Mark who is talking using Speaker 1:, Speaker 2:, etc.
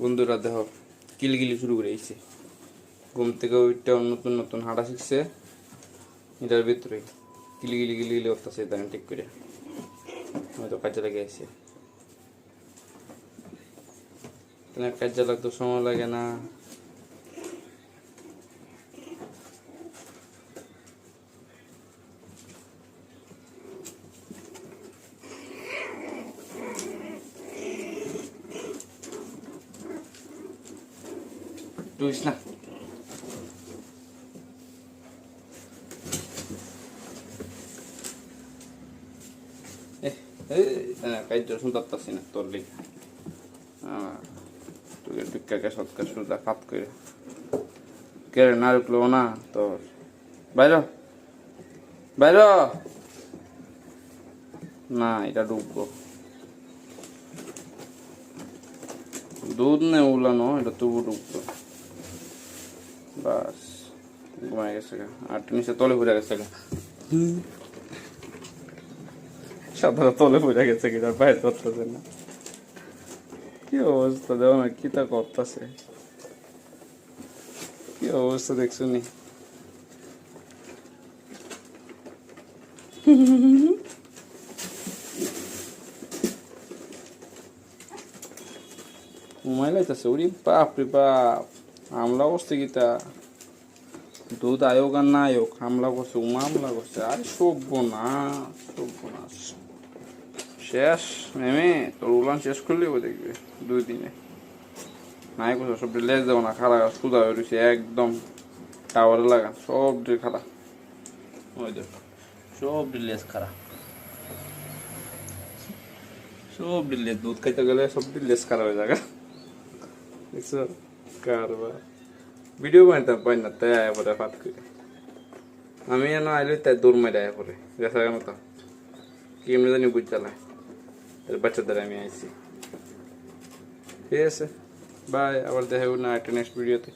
Speaker 1: বন্ধুরা দেখো কিলগিলি শুরু করে দিয়েছে। ঘুম থেকে ওইটা নতুন নতুন হাঁটা শিখছে, এটার ভিতরে কিলগিলি কিলগিলি করতেছে। তাই ঠিক করে হয়তো কাজে লাগে আছে, কাজে লাগতো সময় লাগে না। টুইস না কাজ শুনতে না তোর লিখা তুই টিক্কাকে সৎকার সুদা কাত করে কে না রুকলো না তোর বাইর বাইর না, এটা ডুববো দুধ নেই উলানো, এটা তবু ডুববো। বাস ঘুমায় গেছে গা, আর নিচে তলে পড়ে গেছে গা, সাধারণ তলে পড়ে গেছে কি তার বাইরে করতেছে না। কি অবস্থা দেও না, কি তা করতেছে, কি অবস্থা দেখছো নি। ঘুমাই লাইতেছে, ওরে বাপ রে বাপ, হামলা করছে কি তা, দুধ আয়োগ আর না আয়োগ হামলা করছে, হামলা করছে। আরে সর্বনাশ শেষ মেমে, তোর উলান শেষ করলে ও দেখবে 2 দিনে। নাই করছো সব লেজ দেবো না, খালা সুদা হয়ে রয়েছে একদম টাওয়ারে লাগা, সব খালা ওই দেখ সব লেজ খারা, সব লেজ দুধ খাইতে গেলে সব লেজ খারাপ হয়ে যাবে। দেখছো কারবার, ভিডিও বানাইতাম পাই না, তাই আয়া পরে ফাত করে আমি এনে আইলে তাই দৌড় মারে আয়া পরে গেছে মতো কি এমনি জানি বুঝ চালায় বাচ্চাদের আমি আইছি। ঠিক আছে, বাই, আবার দেখা হবে না একটা নেক্সট ভিডিওতে।